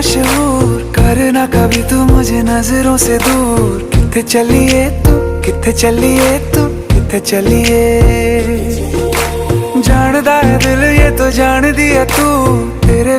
मशहूर, करना कभी तू मुझे नजरों से दूर। किथे चलिए तू, किथे चलिए तू, किथे चलिए। जानदा है दिल ये तो जान दिया तू, तेरे